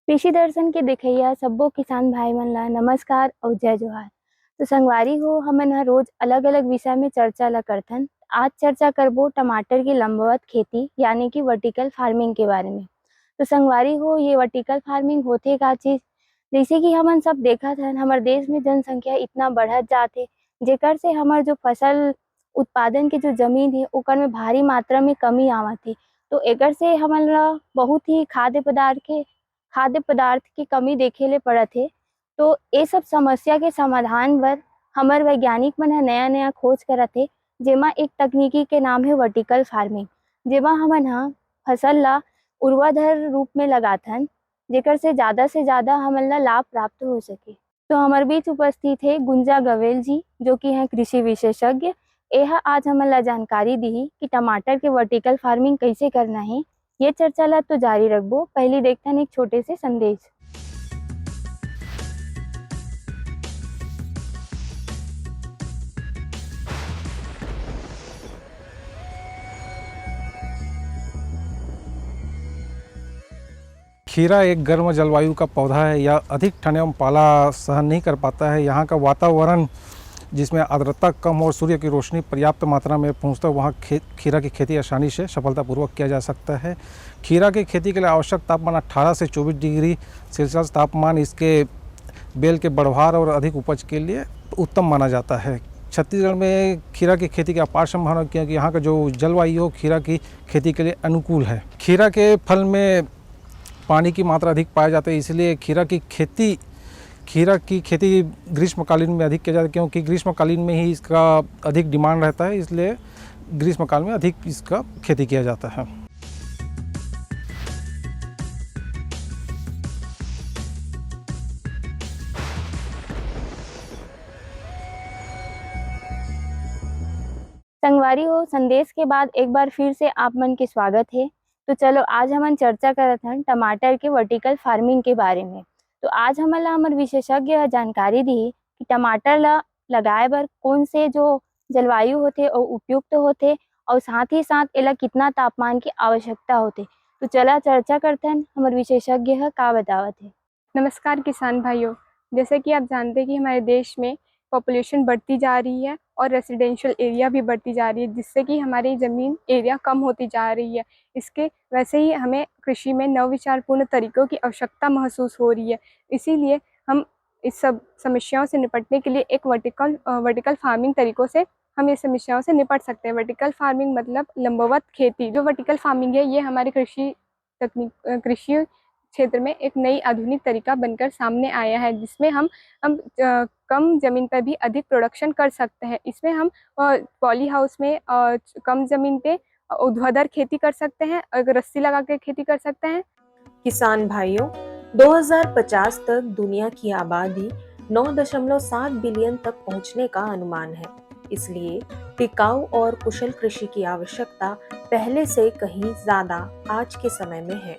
कृषि दर्शन के देखइया सब्बो किसान भाई मन ला नमस्कार अउ जय जोहार। तो संगवारी हो हमन ह रोज अलग-अलग विषय में चर्चा ला करथन। आज चर्चा करबो टमाटर की लंबवत खेती यानी कि वर्टिकल फार्मिंग के बारे में। तो संगवारी हो ये वर्टिकल फार्मिंग होथे का चीज? जइसे कि हमन सब देखत हन हमर देश में जनसंख्या इतना बढ़त जात हे जेकर से हमर जो फसल उत्पादन के जो जमीन हे ओकर में भारी मात्रा में कमी आवत हे। तो एकर से हमन ला बहुत ही खाद्य पदार्थ की कमी देखे ले पड़त हे। तो ये सब समस्या के समाधान बर हमर वैज्ञानिक मन ह नया-नया खोज करत हे, जेमा एक तकनीकी के नाम है वर्टिकल फार्मिंग। जेमा हमन ह फसल ला ऊर्ध्वाधर रूप में लगाथन, जेकर से ज़्यादा हमन ला लाभ प्राप्त हो सके। तो हमर बीच उपस्थित है गुंजा गवेल जी, जो कि हैं कृषि विशेषज्ञ। एहा आज हमन ला जानकारी दिही कि टमाटर के वर्टिकल फार्मिंग कइसे करना है। ये चर्चा ला तो जारी रखबो, पहले देखथन एक छोटे से संदेश। खीरा एक गर्म जलवायु का पौधा है। यह अधिक ठंड एवं पाला सहन नहीं कर पाता है। यहाँ का वातावरण जिसमें आर्द्रता कम और सूर्य की रोशनी पर्याप्त मात्रा में पहुँचता है, वहाँ खीरा की खेती आसानी से सफलतापूर्वक किया जा सकता है। खीरा की खेती के लिए आवश्यक तापमान 18 से 24 डिग्री सेल्सियस तापमान इसके बेल के बढ़वार और अधिक उपज के लिए उत्तम माना जाता है। छत्तीसगढ़ में खीरा की खेती की अपार संभावना, क्योंकि यहाँ का जो जलवायु हो खीरा की खेती के लिए अनुकूल है। खीरा के फल में पानी की मात्रा अधिक पाया जाता है, इसलिए खीरा की खेती ग्रीष्मकालीन में अधिक किया जाता है, क्योंकि ग्रीष्मकालीन में ही इसका अधिक डिमांड रहता है, इसलिए ग्रीष्मकाल में अधिक इसका खेती किया जाता है। संगवारी हो संदेश के बाद एक बार फिर से आप मन के स्वागत है। तो चलो आज हमन चर्चा करत हन टमाटर के वर्टिकल फार्मिंग के बारे में। तो आज हमन ला हमर विशेषज्ञ ह जानकारी दिही कि टमाटर ला लगाए बर कोन से जो जलवायु होथे अउ उपयुक्त होथे, और साथ ही साथ एला कितना तापमान की आवश्यकता होथे। तो चला चर्चा करथन हमर विशेषज्ञ ह का बतावत हे। नमस्कार किसान भाइयों। जैसे कि आप जानते हैं कि हमारे देश में पॉपुलेशन बढ़ती जा रही है और रेसिडेंशियल एरिया भी बढ़ती जा रही है, जिससे कि हमारी ज़मीन एरिया कम होती जा रही है। इसके वैसे ही हमें कृषि में नवविचारपूर्ण तरीकों की आवश्यकता महसूस हो रही है। इसीलिए हम इस सब समस्याओं से निपटने के लिए एक वर्टिकल फार्मिंग तरीकों से हम इस समस्याओं से निपट सकते हैं। वर्टिकल फार्मिंग मतलब लंबवत खेती। जो वर्टिकल फार्मिंग है, ये हमारे कृषि क्षेत्र में एक नई आधुनिक तरीका बनकर सामने आया है, जिसमें हम कम ज़मीन पर भी अधिक प्रोडक्शन कर सकते हैं। इसमें हम पॉली हाउस में कम ज़मीन पे ऊर्ध्वाधर खेती कर सकते हैं, रस्सी लगा के खेती कर सकते हैं। किसान भाइयों, 2050 तक दुनिया की आबादी 9.7 बिलियन तक पहुंचने का अनुमान है। इसलिए टिकाऊ और कुशल कृषि की आवश्यकता पहले से कहीं ज्यादा आज के समय में है।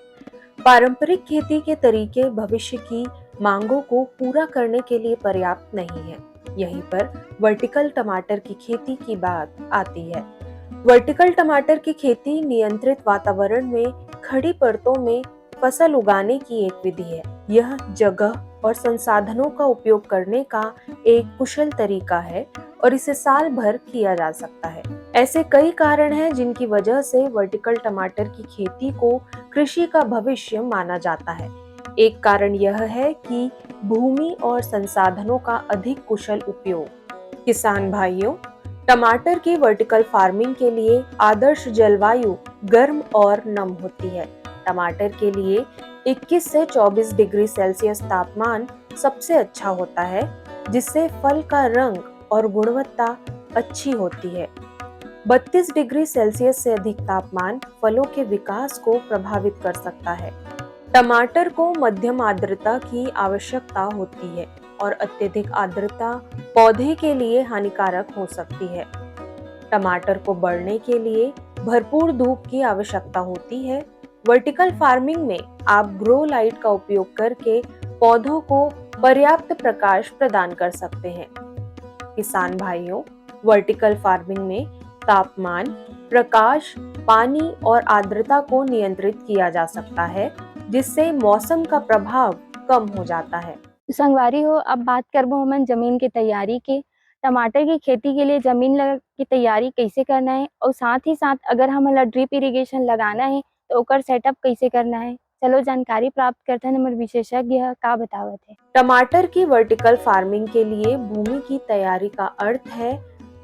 पारंपरिक खेती के तरीके भविष्य की मांगों को पूरा करने के लिए पर्याप्त नहीं है। यहीं पर वर्टिकल टमाटर की खेती की बात आती है। वर्टिकल टमाटर की खेती नियंत्रित वातावरण में खड़ी परतों में फसल उगाने की एक विधि है। यह जगह और संसाधनों का उपयोग करने का एक कुशल तरीका है और इसे साल भर किया जा सकता है। ऐसे कई कारण हैं जिनकी वजह से वर्टिकल टमाटर की खेती को कृषि का भविष्य माना जाता है। एक कारण यह है कि भूमि और संसाधनों का अधिक कुशल उपयोग। किसान भाइयों, टमाटर की वर्टिकल फार्मिंग के लिए आदर्श जलवायु गर्म और नम होती है। टमाटर के लिए 21 से 24 डिग्री सेल्सियस तापमान सबसे अच्छा होता है, जिससे फल का रंग और गुणवत्ता अच्छी होती है। 32 डिग्री सेल्सियस से अधिक तापमान फलों के विकास को प्रभावित कर सकता है। टमाटर को मध्यम आर्द्रता की आवश्यकता होती है और अत्यधिक आर्द्रता पौधे के लिए हानिकारक हो सकती है। टमाटर को बढ़ने के लिए भरपूर धूप की आवश्यकता होती है। वर्टिकल फार्मिंग में आप ग्रो लाइट का उपयोग करके पौधों को पर्याप्त प्रकाश प्रदान कर सकते हैं। किसान भाइयों, वर्टिकल फार्मिंग में तापमान, प्रकाश, पानी और आर्द्रता को नियंत्रित किया जा सकता है, जिससे मौसम का प्रभाव कम हो जाता है। संगवारी हो, अब बात करबो हमन जमीन की तैयारी के। टमाटर की खेती के लिए जमीन की तैयारी कैसे करना है और साथ ही साथ अगर हमन ड्रिप इरिगेशन लगाना है तो ओकर सेटअप कैसे करना है, चलो जानकारी प्राप्त करते हैं। हमारे विशेषज्ञ का बतावत है। टमाटर की वर्टिकल फार्मिंग के लिए भूमि की तैयारी का अर्थ है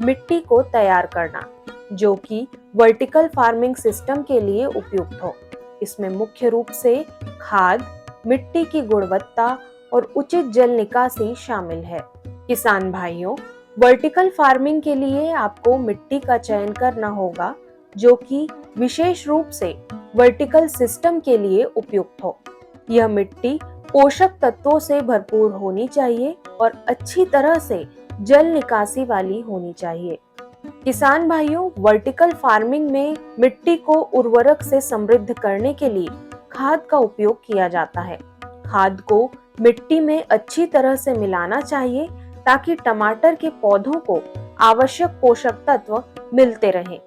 मिट्टी को तैयार करना, जो कि वर्टिकल फार्मिंग सिस्टम के लिए उपयुक्त हो। इसमें मुख्य रूप से खाद, मिट्टी की गुणवत्ता और उचित जल निकासी शामिल है। किसान भाइयों, वर्टिकल फार्मिंग के लिए आपको मिट्टी का चयन करना होगा जो कि विशेष रूप से वर्टिकल सिस्टम के लिए उपयुक्त हो। यह मिट्टी पोषक तत्वों से भरपूर होनी चाहिए और अच्छी तरह से जल निकासी वाली होनी चाहिए। किसान भाइयों, वर्टिकल फार्मिंग में मिट्टी को उर्वरक से समृद्ध करने के लिए खाद का उपयोग किया जाता है। खाद को मिट्टी में अच्छी तरह से मिलाना चाहिए ताकि टमाटर के पौधों को आवश्यक पोषक तत्व मिलते रहें।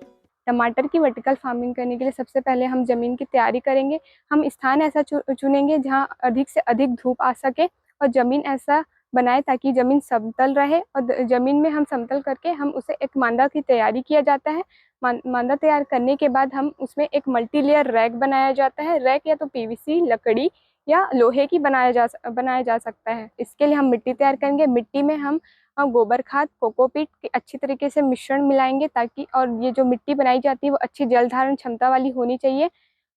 टमाटर की वर्टिकल फार्मिंग करने के लिए सबसे पहले हम ज़मीन की तैयारी करेंगे। हम स्थान ऐसा चुनेंगे जहां अधिक से अधिक धूप आ सके और ज़मीन ऐसा बनाए ताकि ज़मीन समतल रहे और ज़मीन में हम समतल करके हम उसे एक मांदा की तैयारी किया जाता है। मांदा तैयार करने के बाद हम उसमें एक मल्टी लेयर रैक बनाया जाता है। रैक या तो पीवीसी, लकड़ी या लोहे की बनाया जा सकता है। इसके लिए हम मिट्टी तैयार करेंगे। मिट्टी में हम गोबर खाद, कोकोपीट के अच्छी तरीके से मिश्रण मिलाएंगे ताकि, और ये जो मिट्टी बनाई जाती है वो अच्छी जल धारण क्षमता वाली होनी चाहिए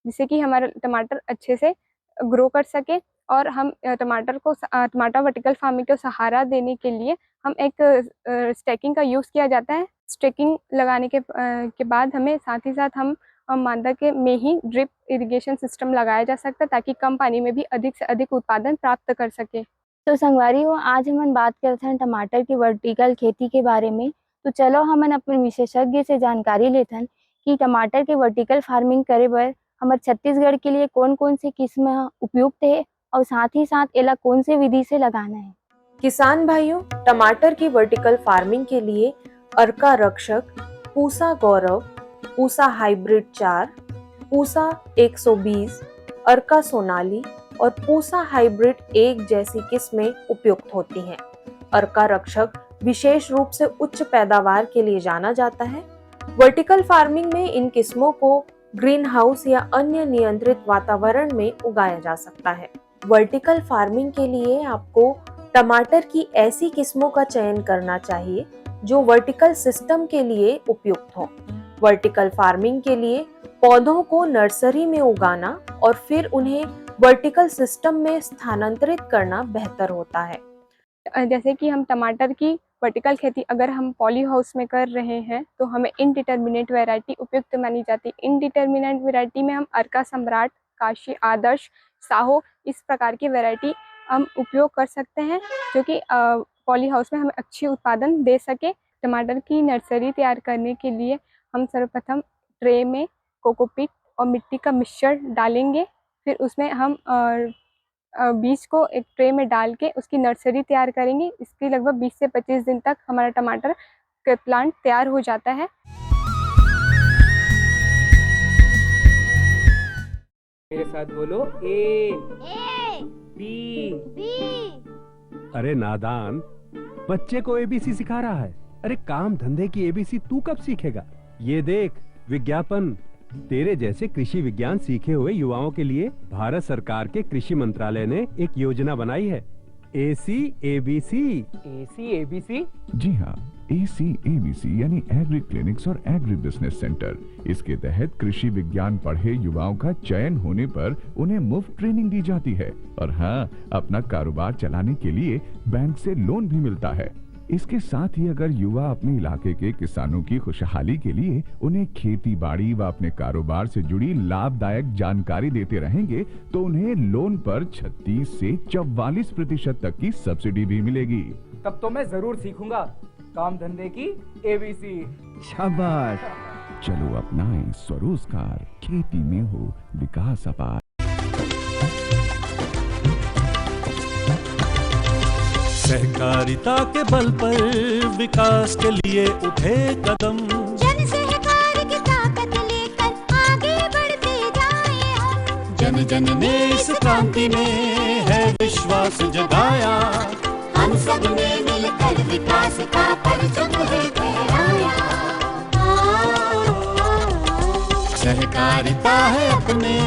जिससे कि हमारा टमाटर अच्छे से ग्रो कर सके। और हम टमाटर वर्टिकल फार्मिंग को सहारा देने के लिए हम एक स्टैकिंग का यूज़ किया जाता है। स्टैकिंग लगाने के बाद हमें साथ ही साथ हम मांदा के में ही ड्रिप इरिगेशन सिस्टम लगाया जा सकता है ताकि कम पानी में भी अधिक से अधिक उत्पादन प्राप्त कर सके। तो संगवारी हो, आज हमन बात करते हैं टमाटर की वर्टिकल खेती के बारे में। तो चलो हमन अपने विशेषज्ञ से जानकारी लेथन कि टमाटर के वर्टिकल फार्मिंग करे बर हमारे छत्तीसगढ़ के लिए कौन कौन सी किस्म उपयुक्त है और साथ ही साथ एला कौन से विधि से लगाना है। किसान भाइयों, टमाटर की वर्टिकल फार्मिंग के लिए अर्का रक्षक, पूसा गौरव, पूसा हाइब्रिड 4, पूसा 120, अर्का सोनाली और पूसा हाइब्रिड 1 जैसी किस्में उपयुक्त होती हैं। अर्का रक्षक विशेष रूप से उच्च पैदावार के लिए जाना जाता है। वर्टिकल फार्मिंग में इन किस्मों को ग्रीन हाउस या अन्य नियंत्रित वातावरण में उगाया जा सकता है। वर्टिकल फार्मिंग के लिए आपको टमाटर की ऐसी किस्मों का चयन करना चाहिए जो वर्टिकल सिस्टम के लिए उपयुक्त हो। वर्टिकल फार्मिंग के लिए पौधों को नर्सरी में उगाना और फिर उन्हें वर्टिकल सिस्टम में स्थानांतरित करना बेहतर होता है। जैसे कि हम टमाटर की वर्टिकल खेती अगर हम पॉली हाउस में कर रहे हैं तो हमें इनडिटर्मिनेट वैरायटी उपयुक्त मानी जाती है। इनडिटर्मिनेट वैरायटी में हम अर्का सम्राट, काशी आदर्श, साहो इस प्रकार की वैरायटी हम उपयोग कर सकते हैं जो कि पॉली हाउस में हमें अच्छी उत्पादन दे सके। टमाटर की नर्सरी तैयार करने के लिए हम सर्वप्रथम ट्रे में कोकोपीट और मिट्टी का मिश्रण डालेंगे। फिर उसमें हम बीज को एक ट्रे में डाल के उसकी नर्सरी तैयार करेंगे। इसकी लगभग 20 से 25 दिन तक हमारा टमाटर का प्लांट तैयार हो जाता है। मेरे साथ बोलो ए बी। अरे नादान, बच्चे को एबीसी सिखा रहा है। अरे काम धंधे की एबीसी तू कब सीखेगा? ये देख विज्ञापन। तेरे जैसे कृषि विज्ञान सीखे हुए युवाओं के लिए भारत सरकार के कृषि मंत्रालय ने एक योजना बनाई है, ACABC। ACABC? जी हाँ, ACABC यानी एग्री क्लिनिक्स और एग्री बिजनेस सेंटर। इसके तहत कृषि विज्ञान पढ़े युवाओं का चयन होने पर उन्हें मुफ्त ट्रेनिंग दी जाती है और हाँ, अपना कारोबार चलाने के लिए बैंक से लोन भी मिलता है। इसके साथ ही अगर युवा अपने इलाके के किसानों की खुशहाली के लिए उन्हें खेती बाड़ी व अपने कारोबार से जुड़ी लाभदायक जानकारी देते रहेंगे तो उन्हें लोन पर 36 से 44% तक की सब्सिडी भी मिलेगी। तब तो मैं जरूर सीखूंगा काम धंधे की ABC। शाबाश, चलो अपनाएं स्वरोजगार, खेती में हो विकास अपार। सहकारिता के बल पर विकास के लिए उठे कदम, जन सहकार की ताकत लेकर आगे बढ़ते जाएं हम। जन जन जन ने इस क्रांति में है विश्वास जगाया। हम सब ने मिलकर विकास का परचम है फहराया। सहकारिता है अपने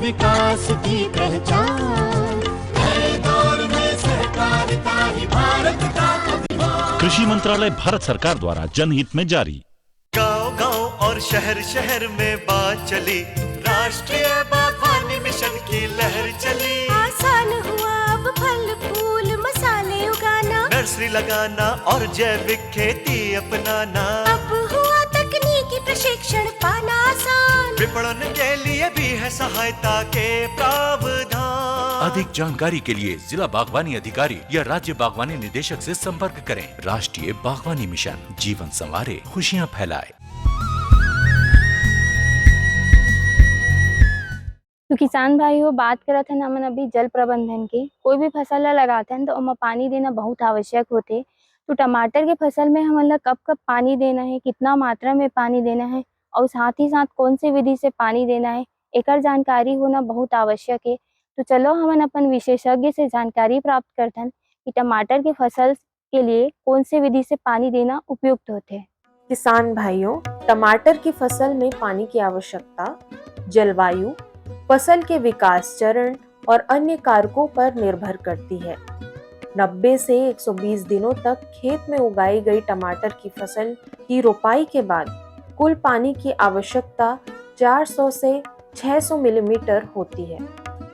विकास की पहचान। नए दौर में सहकारिता ही भारत का अभिमान। कृषि मंत्रालय भारत सरकार द्वारा जनहित में जारी। गांव-गांव और शहर शहर में बात चली, राष्ट्रीय बागवानी मिशन की लहर चली। आसान हुआ अब फल फूल मसाले उगाना, नर्सरी लगाना और जैविक खेती अपनाना। अब हुआ तकनीकी प्रशिक्षण पाना आसान, विपणन के लिए भी है सहायता के प्रावधान। अधिक जानकारी के लिए जिला बागवानी अधिकारी या राज्य बागवानी निदेशक से संपर्क करें। राष्ट्रीय बागवानी मिशन, जीवन संवारे, खुशियां फैलाए। तो किसान भाइयों, बात करत हन हमन अभी जल प्रबंधन के। कोई भी फसल ला लगाते हैं तो ओमा पानी देना बहुत आवश्यक होते। तो टमाटर के फसल में हमन ला कब कब पानी देना है, कितना मात्रा में पानी देना है और साथ ही साथ कौन से विधि से पानी देना है, एकर जानकारी होना बहुत आवश्यक है। तो चलो हमन अपन विशेषज्ञ से जानकारी प्राप्त करथन कि टमाटर के फसल के लिए कौन से विधि से पानी देना उपयुक्त होते। किसान भाइयों, टमाटर की फसल में पानी की आवश्यकता जलवायु, फसल के विकास चरण और अन्य कारकों पर निर्भर करती है। 90 से 120 दिनों तक खेत में उगाई गई टमाटर की फसल की रोपाई के बाद कुल पानी की आवश्यकता 400 से 600 मिलीमीटर होती है।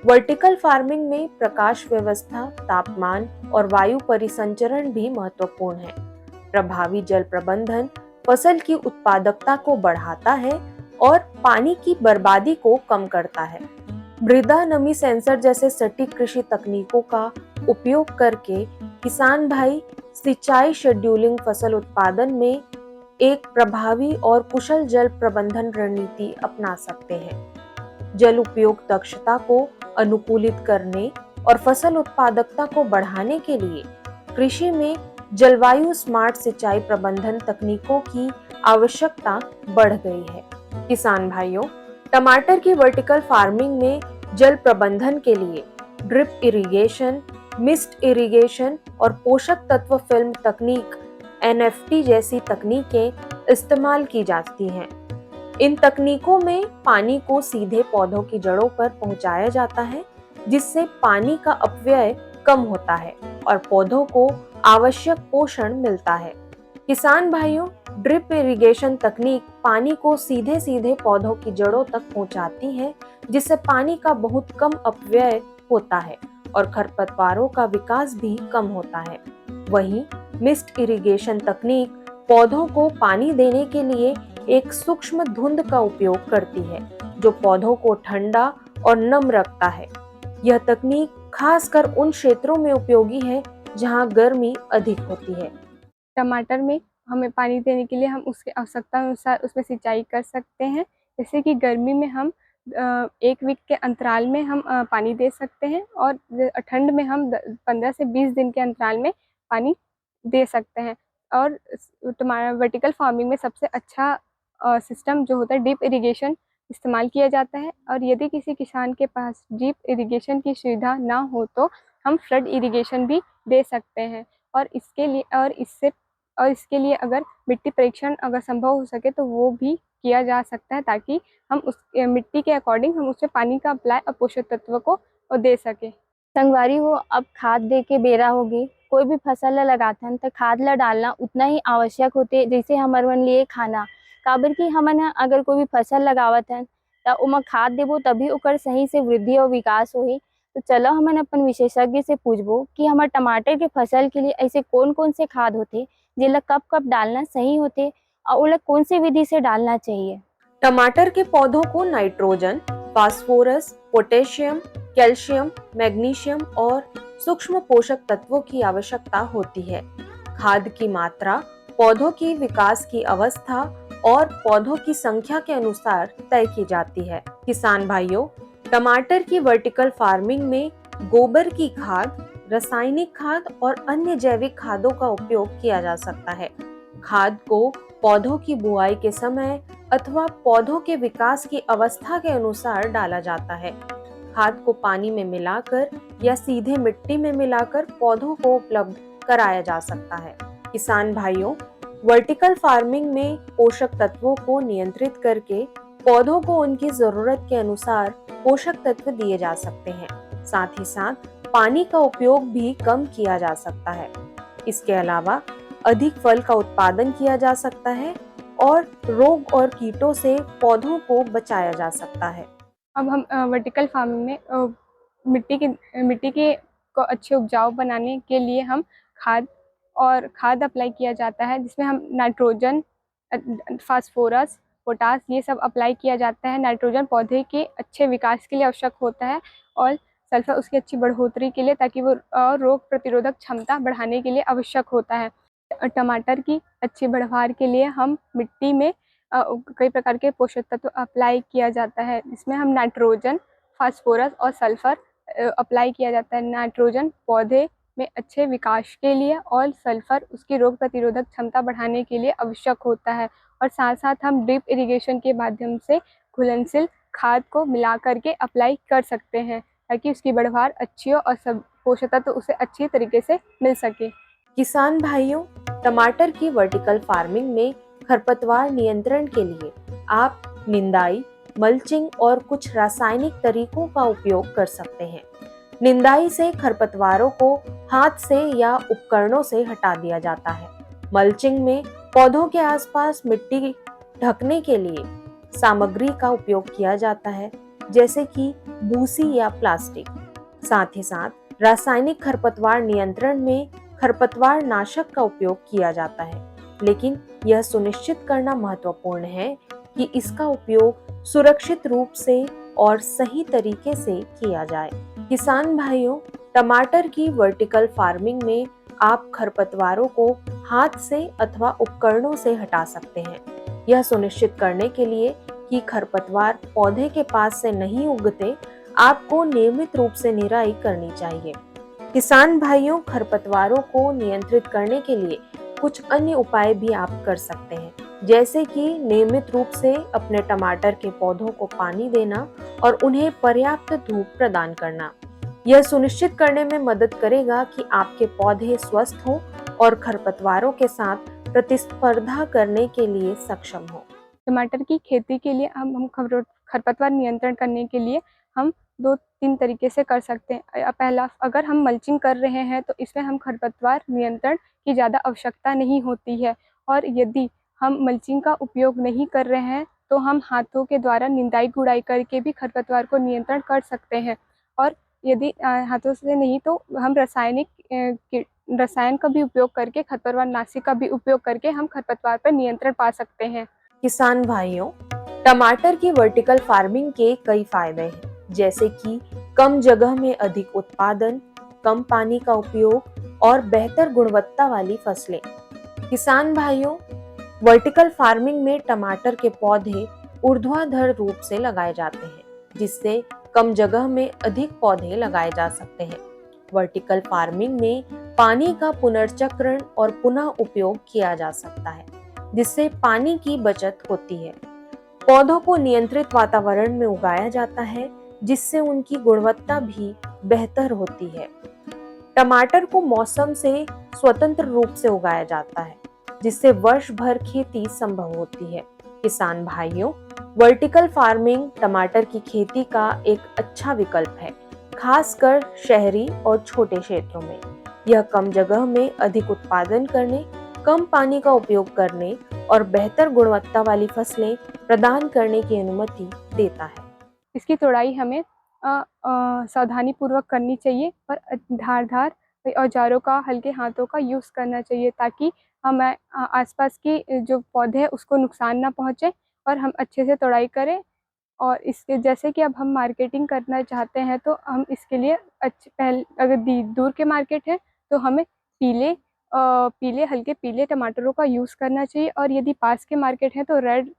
वर्टिकल फार्मिंग में प्रकाश व्यवस्था, तापमान और वायु परिसंचरण भी महत्वपूर्ण है। प्रभावी जल प्रबंधन फसल की उत्पादकता को बढ़ाता है और पानी की बर्बादी को कम करता है। मृदा नमी सेंसर जैसे सटीक कृषि तकनीकों का उपयोग करके किसान भाई सिंचाई शेड्यूलिंग फसल उत्पादन में एक प्रभावी और कुशल जल प्रबंधन रणनीति अपना सकते हैं। जल उपयोग दक्षता को अनुकूलित करने और फसल उत्पादकता को बढ़ाने के लिए कृषि में जलवायु स्मार्ट सिंचाई प्रबंधन तकनीकों की आवश्यकता बढ़ गई है। किसान भाइयों, टमाटर की वर्टिकल फार्मिंग में जल प्रबंधन के लिए ड्रिप इरिगेशन, मिस्ट इरिगेशन और पोषक तत्व फिल्म तकनीक NFT जैसी तकनीकें इस्तेमाल की जाती हैं। इन तकनीकों में पानी को सीधे पौधों की जड़ों पर पहुंचाया जाता है, जिससे पानी का अपव्यय कम होता है और पौधों को आवश्यक पोषण मिलता है। किसान भाइयों, ड्रिप इरिगेशन तकनीक पानी को सीधे सीधे पौधों की जड़ों तक पहुंचाती है, जिससे पानी का बहुत कम अपव्यय होता है और खरपतवारों का विकास भी कम होता है। वहीं मिस्ट इरिगेशन तकनीक पौधों को पानी देने के लिए एक सूक्ष्म धुंध का उपयोग करती है, जो पौधों को ठंडा और नम रखता है। यह तकनीक खासकर उन क्षेत्रों में उपयोगी है जहां गर्मी अधिक होती है। टमाटर में हमें पानी देने के लिए हम उसके आवश्यकता अनुसार उसमें सिंचाई कर सकते हैं। जैसे कि गर्मी में हम 1 वीक के अंतराल में हम पानी दे सकते हैं और ठंड में हम 15 से 20 दिन के अंतराल में पानी दे सकते हैं। और टमाटर वर्टिकल फार्मिंग में सबसे अच्छा सिस्टम जो होता है ड्रिप इरिगेशन इस्तेमाल किया जाता है। और यदि किसी किसान के पास ड्रिप इरिगेशन की सुविधा ना हो तो हम फ्लड इरिगेशन भी दे सकते हैं। और इसके लिए अगर मिट्टी परीक्षण अगर संभव हो सके तो वो भी किया जा सकता है, ताकि हम उस मिट्टी के अकॉर्डिंग हम उसमें पानी का अप्लाई और पोषक तत्व को दे सके। संगवारी हो, अब खाद दे के बेरा होगे। कोई भी फसल ला लगाथन तो खाद ला डालना उतना ही आवश्यक होते जैसे हमर मन लिए खाना। काबर कि हमन अगर कोई भी फसल लगावत हन तो ओमा खाद देबो तभी ओकर सही से वृद्धि और विकास होही। तो चलो हमन अपन विशेषज्ञ से पूछबो कि हमार टमाटर के फसल के लिए ऐसे कौन कौन से खाद होते जेला कब कब डालना सही होते और ओला कौन से विधि से डालना चाहिए। टमाटर के पौधों को nitrogen, phosphorus, potassium, calcium, magnesium और सूक्ष्म पोषक तत्वों की आवश्यकता होती है। खाद की मात्रा पौधों की विकास की अवस्था और पौधों की संख्या के अनुसार तय की जाती है। किसान भाइयों, टमाटर की वर्टिकल फार्मिंग में गोबर की खाद, रासायनिक खाद और अन्य जैविक खादों का उपयोग किया जा सकता है। खाद को पौधों की बुआई के समय अथवा पौधों के विकास की अवस्था के अनुसार डाला जाता है। खाद को पानी में मिलाकर या सीधे मिट्टी में मिलाकर पौधों को उपलब्ध कराया जा सकता है। किसान भाइयों, वर्टिकल फार्मिंग में पोषक तत्वों को नियंत्रित करके पौधों को उनकी जरूरत के अनुसार पोषक तत्व दिए जा सकते हैं। साथ ही साथ पानी का उपयोग भी कम किया जा सकता है। इसके अलावा अधिक फल का उत्पादन किया जा सकता है और रोग और कीटों से पौधों को बचाया जा सकता है। अब हम वर्टिकल फार्मिंग में मिट्टी के को अच्छे उपजाऊ बनाने के लिए हम खाद अप्लाई किया जाता है, जिसमें हम नाइट्रोजन, फास्फोरस, पोटास ये सब अप्लाई किया जाता है। नाइट्रोजन पौधे के अच्छे विकास के लिए आवश्यक होता है और सल्फर उसकी अच्छी बढ़ोतरी के लिए, ताकि वो रोग प्रतिरोधक क्षमता बढ़ाने के लिए आवश्यक होता है। टमाटर की अच्छी बढ़वार के लिए हम मिट्टी में कई प्रकार के पोषक तत्व अप्लाई किया जाता है, जिसमें हम नाइट्रोजन, फास्फोरस और सल्फर अप्लाई किया जाता है। नाइट्रोजन पौधे में अच्छे विकास के लिए और सल्फर उसकी रोग प्रतिरोधक क्षमता बढ़ाने के लिए आवश्यक होता है। और साथ साथ हम ड्रिप इरिगेशन के माध्यम से घुलनशील खाद को मिला करके अप्लाई कर सकते हैं, ताकि उसकी बढ़वार अच्छी हो और सब पोषक तत्व उसे अच्छी तरीके से मिल सके। किसान भाइयों, टमाटर की वर्टिकल फार्मिंग में खरपतवार नियंत्रण के लिए आप निंदाई, मल्चिंग और कुछ रासायनिक तरीकों का उपयोग कर सकते हैं। निंदाई से खरपतवारों को हाथ से या उपकरणों से हटा दिया जाता है। मल्चिंग में पौधों के आसपास मिट्टी ढकने के लिए सामग्री का उपयोग किया जाता है, जैसे कि भूसी या प्लास्टिक। साथ ही साथ रासायनिक खरपतवार नियंत्रण में खरपतवार नाशक का उपयोग किया जाता है, लेकिन यह सुनिश्चित करना महत्वपूर्ण है कि इसका उपयोग सुरक्षित रूप से और सही तरीके से किया जाए। किसान भाइयों, टमाटर की वर्टिकल फार्मिंग में आप खरपतवारों को हाथ से अथवा उपकरणों से हटा सकते हैं। यह सुनिश्चित करने के लिए कि खरपतवार पौधे के पास से नहीं उगते, आपको नियमित रूप से निराई करनी चाहिए। किसान भाइयों, खरपतवारों को नियंत्रित करने के लिए कुछ अन्य उपाय भी आप कर सकते हैं, जैसे कि नियमित रूप से अपने टमाटर के पौधों को पानी देना और उन्हें पर्याप्त धूप प्रदान करना। यह सुनिश्चित करने में मदद करेगा कि आपके पौधे स्वस्थ हों और खरपतवारों के साथ प्रतिस्पर्धा करने के लिए सक्षम हो। टमाटर की खेती के लिए हम खरपतवार नियंत्रण करने के लिए हम 2-3 तरीके से कर सकते हैं। पहला, अगर हम मल्चिंग कर रहे हैं तो इसमें हम खरपतवार नियंत्रण की ज़्यादा आवश्यकता नहीं होती है, और यदि हम मल्चिंग का उपयोग नहीं कर रहे हैं तो हम हाथों के द्वारा निंदाई गुड़ाई करके भी खरपतवार को नियंत्रण कर सकते हैं। और यदि हाथों से नहीं तो हम रसायन का भी उपयोग करके, खरपतवार नाशी का भी उपयोग करके हम खरपतवार पर नियंत्रण पा सकते हैं। किसान भाइयों, टमाटर की वर्टिकल फार्मिंग के कई फायदे हैं, जैसे कि कम जगह में अधिक उत्पादन, कम पानी का उपयोग और बेहतर गुणवत्ता वाली फसलें। किसान भाइयों, वर्टिकल फार्मिंग में टमाटर के पौधे ऊर्ध्वाधर रूप से लगाए जाते हैं, जिससे कम जगह में अधिक पौधे लगाए जा सकते हैं। वर्टिकल फार्मिंग में पानी का पुनर्चक्रण और पुनः उपयोग किया जा सकता है, जिससे पानी की बचत होती है। पौधों को नियंत्रित वातावरण में उगाया जाता है, जिससे उनकी गुणवत्ता भी बेहतर होती है। टमाटर को मौसम से स्वतंत्र रूप से उगाया जाता है, जिससे वर्ष भर खेती संभव होती है। किसान भाइयों, वर्टिकल फार्मिंग टमाटर की खेती का एक अच्छा विकल्प है, खासकर शहरी और छोटे क्षेत्रों में। यह कम जगह में अधिक उत्पादन करने, कम पानी का उपयोग करने और बेहतर गुणवत्ता वाली फसलें प्रदान करने की अनुमति देता है। इसकी तोड़ाई हमें सावधानी पूर्वक करनी चाहिए और धारदार औजारों का, हल्के हाथों का यूज़ करना चाहिए, ताकि हमें आसपास की जो पौधे हैं उसको नुकसान ना पहुँचे और हम अच्छे से तोड़ाई करें। और इसके जैसे कि अब हम मार्केटिंग करना चाहते हैं तो हम इसके लिए अगर दूर के मार्केट है तो हमें हल्के पीले टमाटरों का यूज़ करना चाहिए, और यदि पास के मार्केट है तो रेड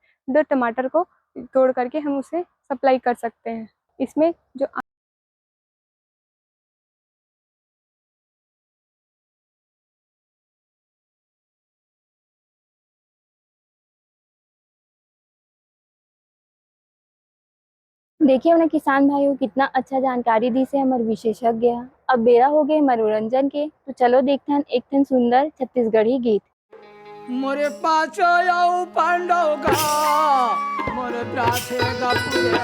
टमाटर को तोड़ करके हम उसे सप्लाई कर सकते हैं। इसमें जो देखिए उन्हें किसान भाइयों कितना अच्छा जानकारी दी से हमारे विशेषज्ञ हैं। अब बेरा हो गए मनोरंजन के, तो चलो देखते हैं एक दिन सुंदर छत्तीसगढ़ी गीत। मोरे पाँचो यौ पांडव गा मोरे प्राथे गा पूरे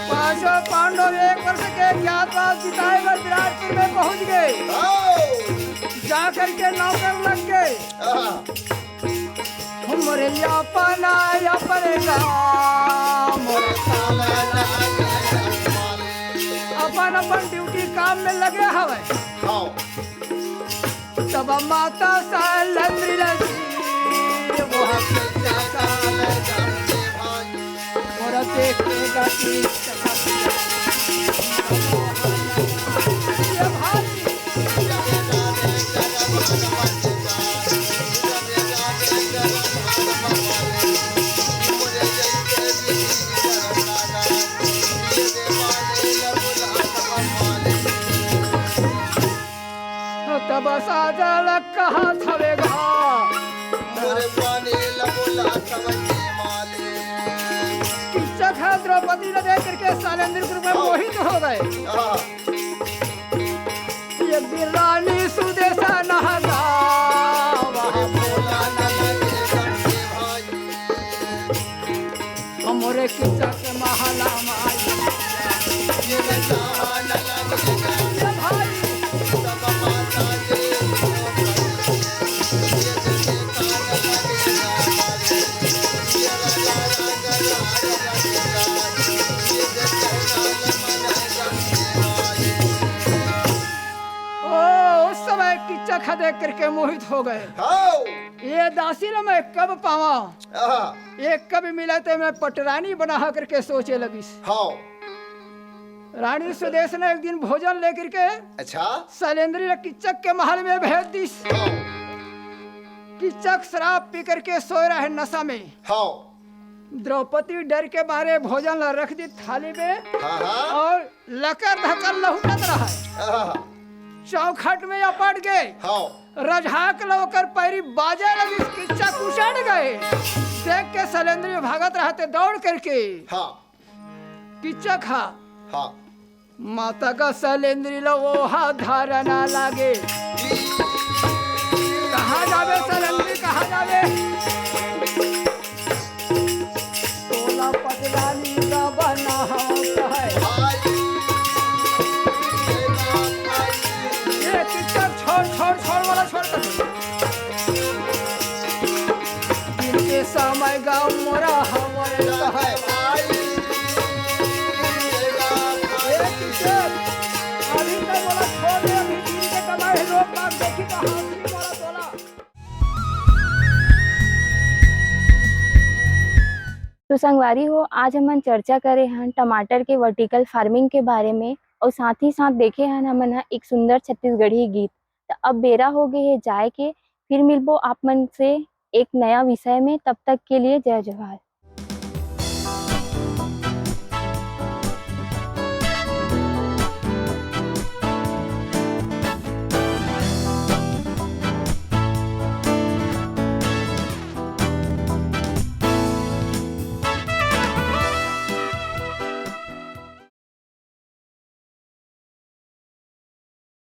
पाँचों पांडव एक वर्ष के ज्ञातवास बिताए हुए विराटपुर में पहुंच गए। जाकर के नौकर लग गए। मोरे अपना पड़ेगा अपन अपन ड्यूटी काम में लगे हवे। तब माता सालंद्री और देखेगा तब साजल कहा थवेगा द्रौपदी ने देख करके सालेंद्र के रूप में मोहित हो गए। ये बिरानी सुदेशा नहागा हमारे किस्सा के महला चखा देख करके मोहित हो गए। ये दासी न मैं कब पावा, ये कब मिला तो मैं पटरानी बना करके सोचे लगी। रानी सुदेश ने एक दिन भोजन लेकर के शैलेंद्री ने किच्चक के महल में भेज दी। किच्चक शराब पी करके सो रहा है नशा में। द्रौपदी डर के मारे भोजन रख दी थाली में और लकर धकर लहुटत रहा है। चौखट में अपट गए। रजहाक लवकर पैरी बाजे लगी। किच्चा कुचड़ गए। देख के शैलेंद्री भागत रहते दौड़ करके। किच्चा खा माता का शैलेंद्री लो वो धारणा लागे। कहाँ जावे शैलेंद्री कहाँ जावे। तोला पतलानी का बना है। छोड़ वाला छोड़ कर इनके समय गाँव मोरा हमारे है। अभी तक बोला छोड़ दे। अभी दिन के कमाए लोग बात देखी तो हाथी मोरा बोला। तो संगवारी हो, आज हम चर्चा करे हैं टमाटर के वर्टिकल फार्मिंग के बारे में और साथ ही साथ देखे हैं हमन एक सुंदर छत्तीसगढ़ी गीत। तो अब बेरा हो गए है जाए के, फिर मिलबो आप मन से एक नया विषय में। तब तक के लिए जय जोहार।